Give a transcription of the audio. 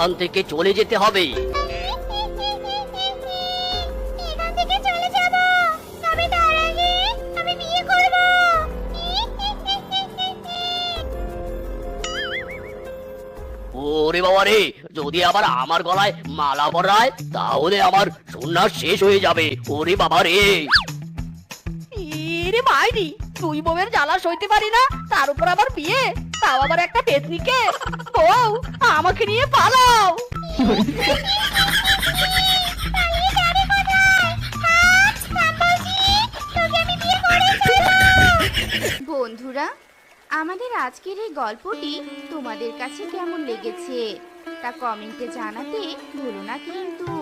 এখান থেকে চলে যেতে হবে। এখান থেকে চলে যাব, তবে তার আগে আমি বিয়ে করব। ওরে বাবা রে, যদি আবার আমার গলায় মালা পরায় তাহলে আমার সন্ন্যাস শেষ হয়ে যাবে। ওরে বাবা রে। ইরে মাইরি, তুই বউয়ের জ্বালা সইতে পারি না, তার উপর আবার বিয়ে, তাও আবার একটা পেতনিকে। বউ, আমাকে নিয়ে পালাও। বন্ধুরা, আমাদের আজকের এই গল্পটি তোমাদের কাছে কেমন লেগেছে তা কমেন্টে জানাতে ভুলো না কিন্তু।